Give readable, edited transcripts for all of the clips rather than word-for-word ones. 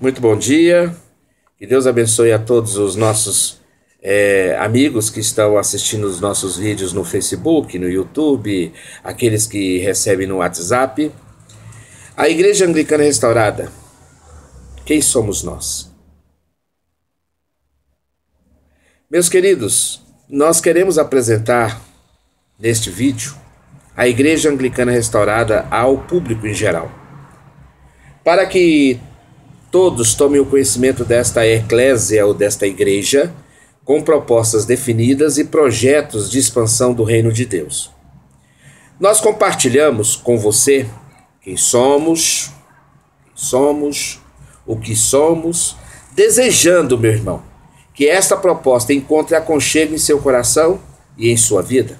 Muito bom dia, que Deus abençoe a todos os nossos amigos que estão assistindo os nossos vídeos no Facebook, no YouTube, aqueles que recebem no WhatsApp. A Igreja Anglicana Restaurada, quem somos nós? Meus queridos, nós queremos apresentar neste vídeo a Igreja Anglicana Restaurada ao público em geral, para que todos tomem o conhecimento desta eclésia ou desta igreja, com propostas definidas e projetos de expansão do reino de Deus. Nós compartilhamos com você quem somos, o que somos, desejando, meu irmão, que esta proposta encontre aconchego em seu coração e em sua vida.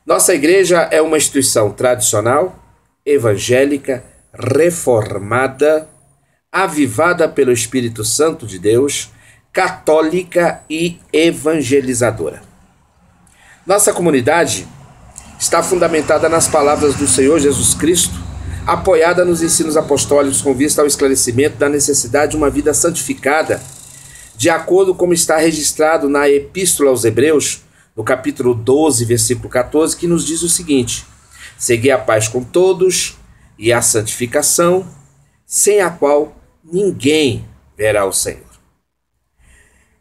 Nossa igreja é uma instituição tradicional, evangélica, reformada, avivada pelo Espírito Santo de Deus, católica e evangelizadora. Nossa comunidade está fundamentada nas palavras do Senhor Jesus Cristo, apoiada nos ensinos apostólicos com vista ao esclarecimento da necessidade de uma vida santificada, de acordo com está registrado na Epístola aos Hebreus, no capítulo 12, versículo 14, que nos diz o seguinte: segui a paz com todos e a santificação, sem a qual ninguém verá o Senhor.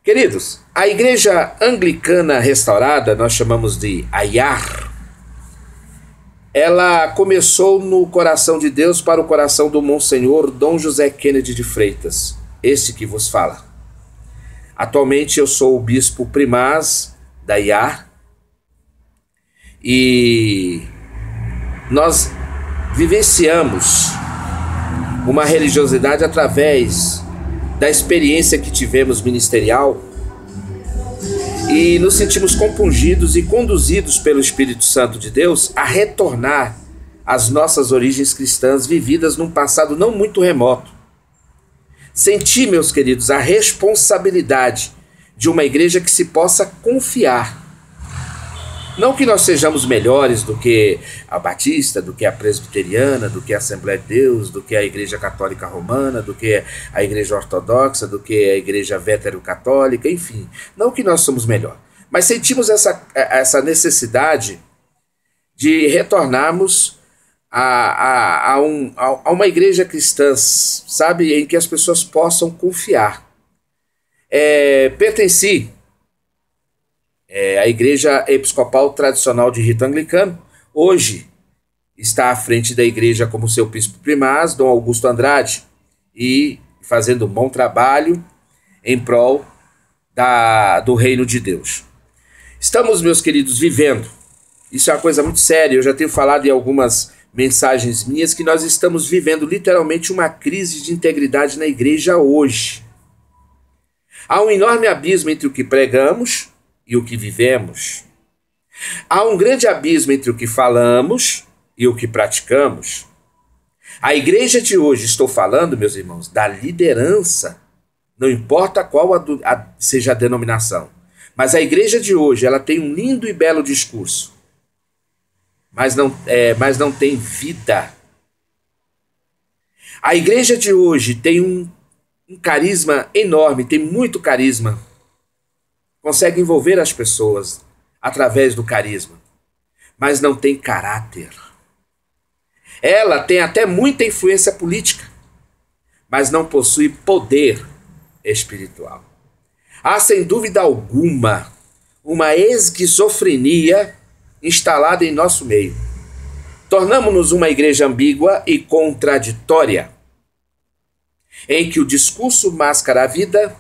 Queridos, a Igreja Anglicana Restaurada, nós chamamos de AIAR, ela começou no coração de Deus para o coração do Monsenhor Dom José Kennedy de Freitas, este que vos fala. Atualmente eu sou o bispo primaz da IAR e nós vivenciamos uma religiosidade através da experiência que tivemos ministerial e nos sentimos compungidos e conduzidos pelo Espírito Santo de Deus a retornar às nossas origens cristãs vividas num passado não muito remoto. Senti, meus queridos, a responsabilidade de uma igreja que se possa confiar. Não que nós sejamos melhores do que a Batista, do que a Presbiteriana, do que a Assembleia de Deus, do que a Igreja Católica Romana, do que a Igreja Ortodoxa, do que a Igreja Vétero-Católica, enfim. Não que nós somos melhor, mas sentimos essa necessidade de retornarmos a uma igreja cristã, sabe, em que as pessoas possam confiar. Pertenci à Igreja Episcopal Tradicional de Rito Anglicano. Hoje está à frente da igreja como seu bispo primaz, Dom Augusto Andrade, e fazendo um bom trabalho em prol do reino de Deus. Estamos, meus queridos, vivendo, isso é uma coisa muito séria, eu já tenho falado em algumas mensagens minhas, que nós estamos vivendo literalmente uma crise de integridade na igreja hoje. Há um enorme abismo entre o que pregamos e o que vivemos. Há um grande abismo entre o que falamos e o que praticamos. A igreja de hoje, estou falando, meus irmãos, da liderança, não importa qual seja a denominação, mas a igreja de hoje, ela tem um lindo e belo discurso, mas não tem vida. A igreja de hoje tem um carisma enorme, tem muito carisma, consegue envolver as pessoas através do carisma, mas não tem caráter. Ela tem até muita influência política, mas não possui poder espiritual. Há, sem dúvida alguma, uma esquizofrenia instalada em nosso meio. Tornamo-nos uma igreja ambígua e contraditória, em que o discurso mascara a vida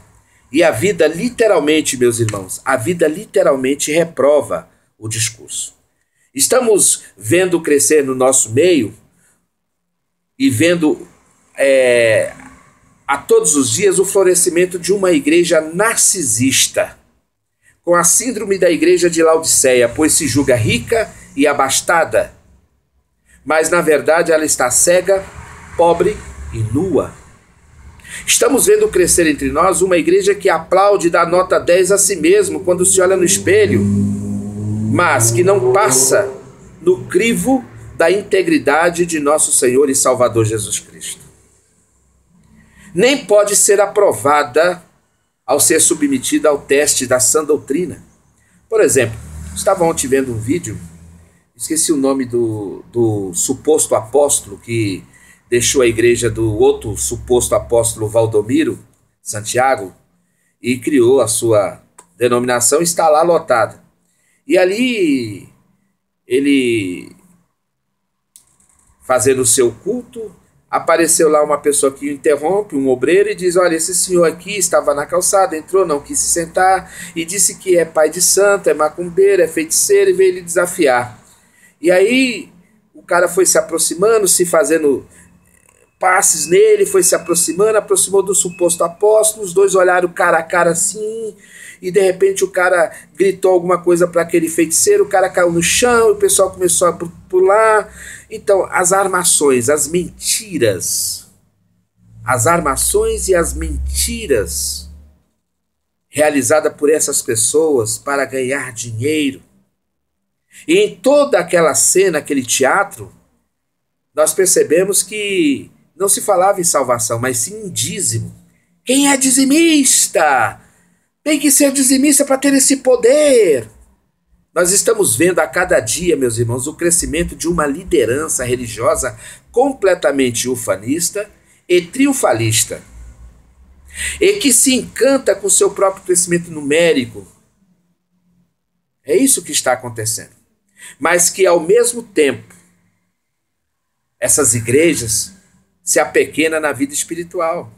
e a vida literalmente, meus irmãos, a vida literalmente reprova o discurso. Estamos vendo crescer no nosso meio e vendo a todos os dias o florescimento de uma igreja narcisista, com a síndrome da igreja de Laodiceia, pois se julga rica e abastada, mas na verdade ela está cega, pobre e nua. Estamos vendo crescer entre nós uma igreja que aplaude e dá nota 10 a si mesmo quando se olha no espelho, mas que não passa no crivo da integridade de nosso Senhor e Salvador Jesus Cristo. nem pode ser aprovada ao ser submetida ao teste da sã doutrina. Por exemplo, estava ontem vendo um vídeo, esqueci o nome do suposto apóstolo que deixou a igreja do outro suposto apóstolo Valdomiro Santiago e criou a sua denominação, está lá lotada. E ali ele, fazendo o seu culto, apareceu lá uma pessoa que o interrompe, um obreiro, e diz: olha, esse senhor aqui estava na calçada, entrou, não quis se sentar, e disse que é pai de santo, é macumbeiro, é feiticeiro, e veio lhe desafiar. E aí o cara foi se aproximando, se fazendo passes nele, foi se aproximando, aproximou do suposto apóstolo, os dois olharam cara a cara assim, e de repente o cara gritou alguma coisa para aquele feiticeiro, o cara caiu no chão, e o pessoal começou a pular. Então, as armações, as mentiras, as armações e as mentiras realizadas por essas pessoas para ganhar dinheiro. E em toda aquela cena, aquele teatro, nós percebemos que não se falava em salvação, mas sim em dízimo. Quem é dizimista? Tem que ser dizimista para ter esse poder. Nós estamos vendo a cada dia, meus irmãos, o crescimento de uma liderança religiosa completamente ufanista e triunfalista, e que se encanta com o seu próprio crescimento numérico. É isso que está acontecendo. Mas que, ao mesmo tempo, essas igrejas se apequenam na vida espiritual.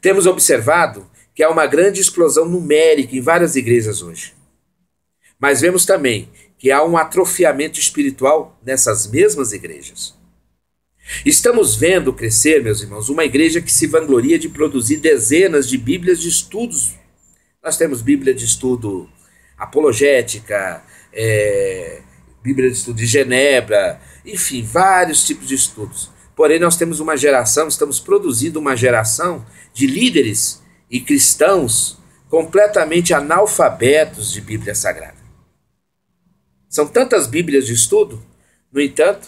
Temos observado que há uma grande explosão numérica em várias igrejas hoje. Mas vemos também que há um atrofiamento espiritual nessas mesmas igrejas. Estamos vendo crescer, meus irmãos, uma igreja que se vangloria de produzir dezenas de bíblias de estudos. Nós temos bíblia de estudo apologética, bíblia de estudo de Genebra, enfim, vários tipos de estudos. Porém, nós temos uma geração, estamos produzindo uma geração de líderes e cristãos completamente analfabetos de Bíblia Sagrada. São tantas bíblias de estudo, no entanto,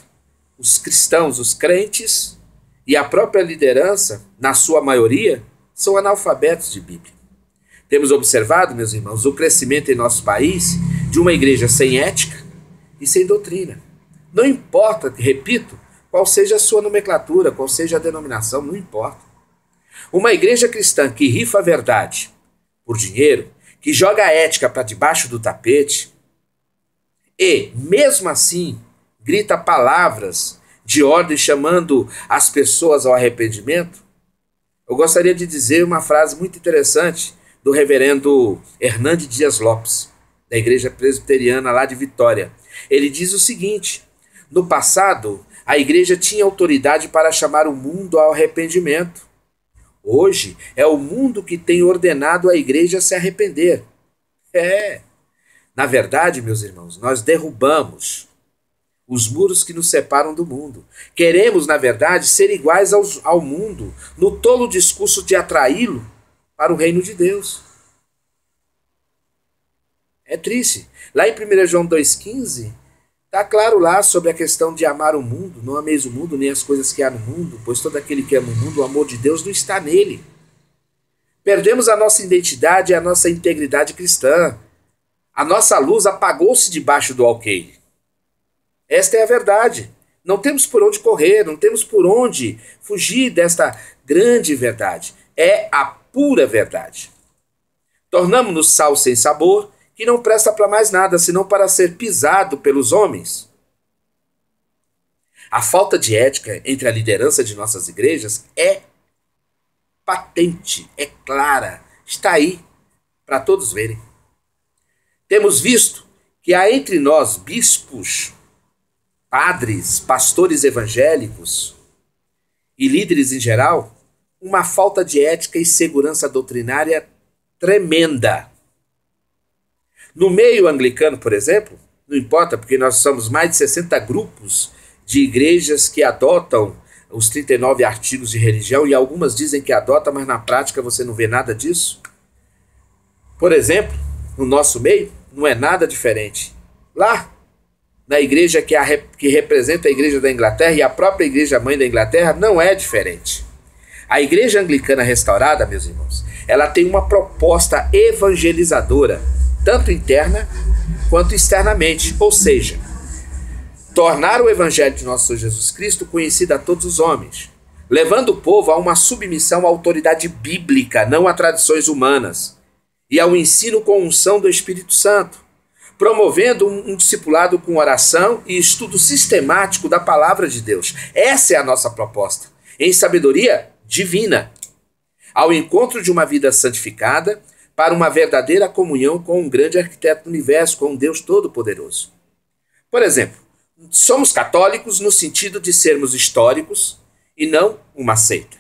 os cristãos, os crentes e a própria liderança, na sua maioria, são analfabetos de Bíblia. Temos observado, meus irmãos, o crescimento em nosso país de uma igreja sem ética e sem doutrina. Não importa, repito, qual seja a sua nomenclatura, qual seja a denominação, não importa. Uma igreja cristã que rifa a verdade por dinheiro, que joga a ética para debaixo do tapete, e, mesmo assim, grita palavras de ordem chamando as pessoas ao arrependimento. Eu gostaria de dizer uma frase muito interessante do reverendo Hernandes Dias Lopes, da Igreja Presbiteriana lá de Vitória. Ele diz o seguinte: no passado, a igreja tinha autoridade para chamar o mundo ao arrependimento. Hoje, é o mundo que tem ordenado a igreja a se arrepender. Na verdade, meus irmãos, nós derrubamos os muros que nos separam do mundo. Queremos, na verdade, ser iguais ao mundo, no tolo discurso de atraí-lo para o reino de Deus. É triste. Lá em 1 João 2,15, está claro lá sobre a questão de amar o mundo. Não ameis o mundo, nem as coisas que há no mundo, pois todo aquele que ama o mundo, o amor de Deus não está nele. Perdemos a nossa identidade e a nossa integridade cristã. A nossa luz apagou-se debaixo do alqueire. Esta é a verdade. Não temos por onde correr, não temos por onde fugir desta grande verdade. É a pura verdade. Tornamos-nos sal sem sabor, que não presta para mais nada, senão para ser pisado pelos homens. A falta de ética entre a liderança de nossas igrejas é patente, é clara, está aí para todos verem. Temos visto que há entre nós bispos, padres, pastores evangélicos e líderes em geral, uma falta de ética e segurança doutrinária tremenda. No meio anglicano, por exemplo, não importa, porque nós somos mais de 60 grupos de igrejas que adotam os 39 artigos de religião, e algumas dizem que adotam, mas na prática você não vê nada disso. Por exemplo, no nosso meio, não é nada diferente. Lá, na igreja que representa a igreja da Inglaterra e a própria igreja mãe da Inglaterra, não é diferente. A Igreja Anglicana Restaurada, meus irmãos, ela tem uma proposta evangelizadora, tanto interna quanto externamente, ou seja, tornar o Evangelho de nosso Senhor Jesus Cristo conhecido a todos os homens, levando o povo a uma submissão à autoridade bíblica, não a tradições humanas, e ao ensino com unção do Espírito Santo, promovendo um discipulado com oração e estudo sistemático da palavra de Deus. Essa é a nossa proposta, em sabedoria divina, ao encontro de uma vida santificada para uma verdadeira comunhão com um grande arquiteto do universo, com um Deus Todo-Poderoso. Por exemplo, somos católicos no sentido de sermos históricos e não uma seita.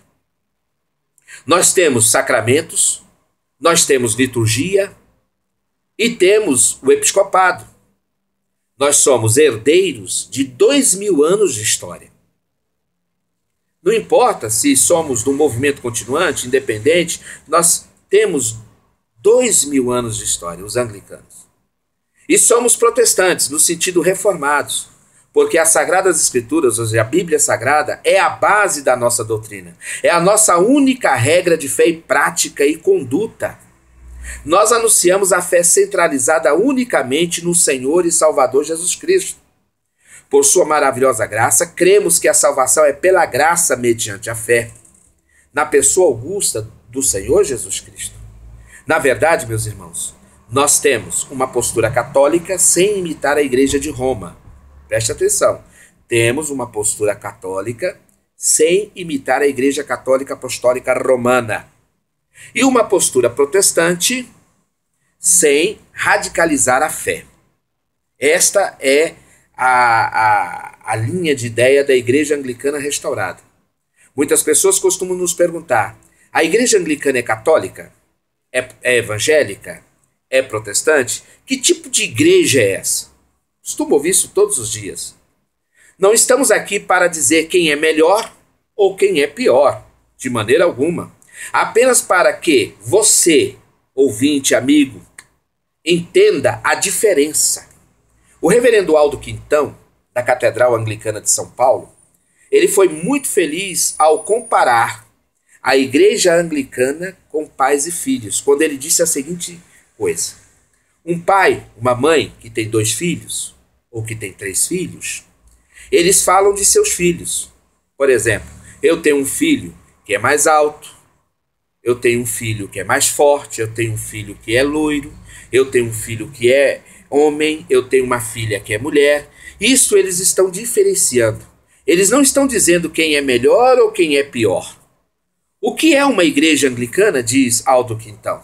Nós temos sacramentos, nós temos liturgia e temos o episcopado. Nós somos herdeiros de 2000 anos de história. Não importa se somos do movimento continuante, independente, nós temos 2000 anos de história, os anglicanos. E somos protestantes, no sentido reformados, porque as Sagradas Escrituras, ou seja, a Bíblia Sagrada, é a base da nossa doutrina. É a nossa única regra de fé e prática e conduta. Nós anunciamos a fé centralizada unicamente no Senhor e Salvador Jesus Cristo. Por sua maravilhosa graça, cremos que a salvação é pela graça mediante a fé, na pessoa augusta do Senhor Jesus Cristo. Na verdade, meus irmãos, nós temos uma postura católica sem imitar a Igreja de Roma. Preste atenção, temos uma postura católica sem imitar a Igreja Católica Apostólica Romana. E uma postura protestante sem radicalizar a fé. Esta é a linha de ideia da Igreja Anglicana Restaurada. Muitas pessoas costumam nos perguntar: a Igreja Anglicana é católica? É evangélica? É protestante? Que tipo de igreja é essa? Costumo ouvir isso todos os dias. Não estamos aqui para dizer quem é melhor ou quem é pior, de maneira alguma. Apenas para que você, ouvinte, amigo, entenda a diferença. O reverendo Aldo Quintão, da Catedral Anglicana de São Paulo, ele foi muito feliz ao comparar a Igreja Anglicana com pais e filhos, quando ele disse a seguinte coisa: um pai, uma mãe que tem 2 filhos, ou que tem 3 filhos, eles falam de seus filhos. Por exemplo, eu tenho um filho que é mais alto, eu tenho um filho que é mais forte, eu tenho um filho que é loiro, eu tenho um filho que é homem, eu tenho uma filha que é mulher. Isso eles estão diferenciando. Eles não estão dizendo quem é melhor ou quem é pior. O que é uma igreja anglicana, diz Aldo Quintão?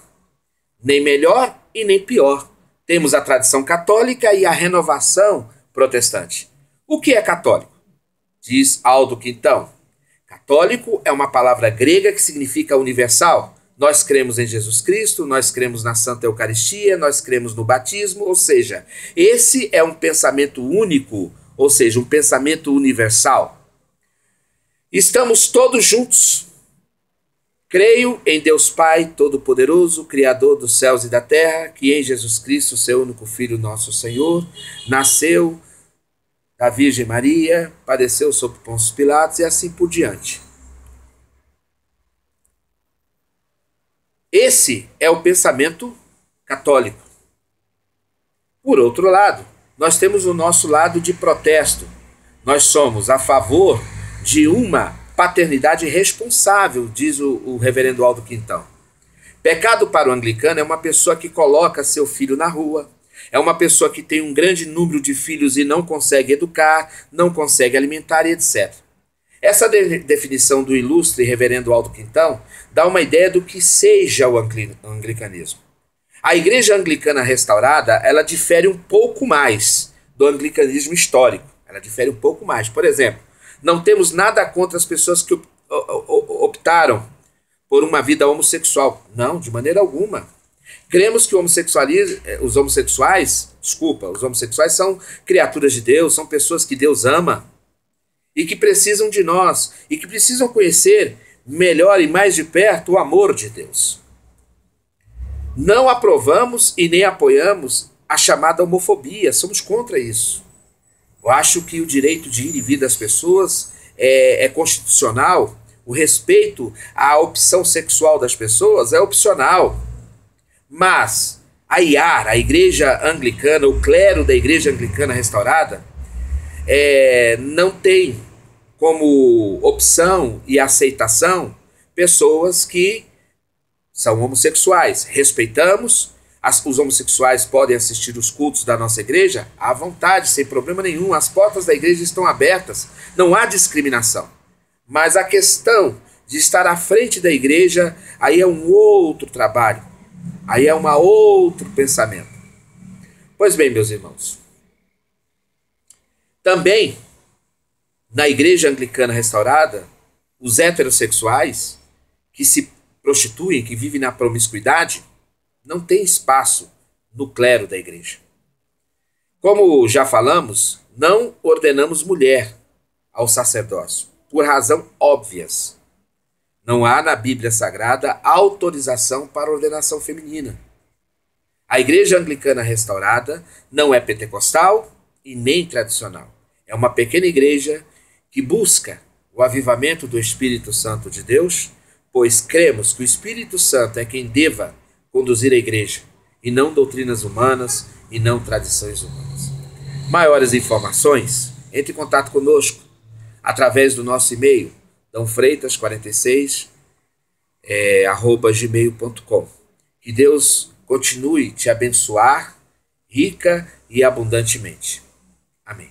Nem melhor e nem pior. Temos a tradição católica e a renovação protestante. O que é católico? Diz Aldo Quintão. Católico é uma palavra grega que significa universal. Nós cremos em Jesus Cristo, nós cremos na Santa Eucaristia, nós cremos no batismo, ou seja, esse é um pensamento único, ou seja, um pensamento universal. Estamos todos juntos. Creio em Deus Pai Todo-Poderoso, Criador dos céus e da terra, que em Jesus Cristo, seu único Filho, nosso Senhor, nasceu da Virgem Maria, padeceu sob Pôncio Pilatos e assim por diante. Esse é o pensamento católico. Por outro lado, nós temos o nosso lado de protesto. Nós somos a favor de uma paternidade responsável, diz o reverendo Aldo Quintão. Pecado para o anglicano é uma pessoa que coloca seu filho na rua, é uma pessoa que tem um grande número de filhos e não consegue educar, não consegue alimentar e etc. Essa definição do ilustre reverendo Aldo Quintão dá uma ideia do que seja o anglicanismo. A Igreja Anglicana Restaurada, ela difere um pouco mais do anglicanismo histórico. Ela difere um pouco mais. Por exemplo, não temos nada contra as pessoas que optaram por uma vida homossexual. Não, de maneira alguma. Cremos que os homossexuais são criaturas de Deus, são pessoas que Deus ama e que precisam de nós e que precisam conhecer melhor e mais de perto o amor de Deus. Não aprovamos e nem apoiamos a chamada homofobia, somos contra isso. Eu acho que o direito de ir e vir das pessoas é constitucional, O respeito à opção sexual das pessoas é opcional. Mas a IAR, a Igreja Anglicana, o clero da Igreja Anglicana Restaurada, não tem como opção e aceitação pessoas que são homossexuais. Respeitamos, os homossexuais podem assistir os cultos da nossa igreja à vontade, sem problema nenhum. As portas da igreja estão abertas, não há discriminação. Mas a questão de estar à frente da igreja, aí é um outro trabalho, aí é um outro pensamento. Pois bem, meus irmãos, também na Igreja Anglicana Restaurada, os heterossexuais que se prostituem, que vivem na promiscuidade, não têm espaço no clero da igreja. Como já falamos, não ordenamos mulher ao sacerdócio, por razão óbvias. Não há na Bíblia Sagrada autorização para ordenação feminina. A Igreja Anglicana Restaurada não é pentecostal e nem tradicional. É uma pequena igreja que busca o avivamento do Espírito Santo de Deus, pois cremos que o Espírito Santo é quem deva conduzir a igreja, e não doutrinas humanas e não tradições humanas. Maiores informações, entre em contato conosco através do nosso e-mail, dãofreitas46 @gmail.com. Que Deus continue te abençoar rica e abundantemente. Amém.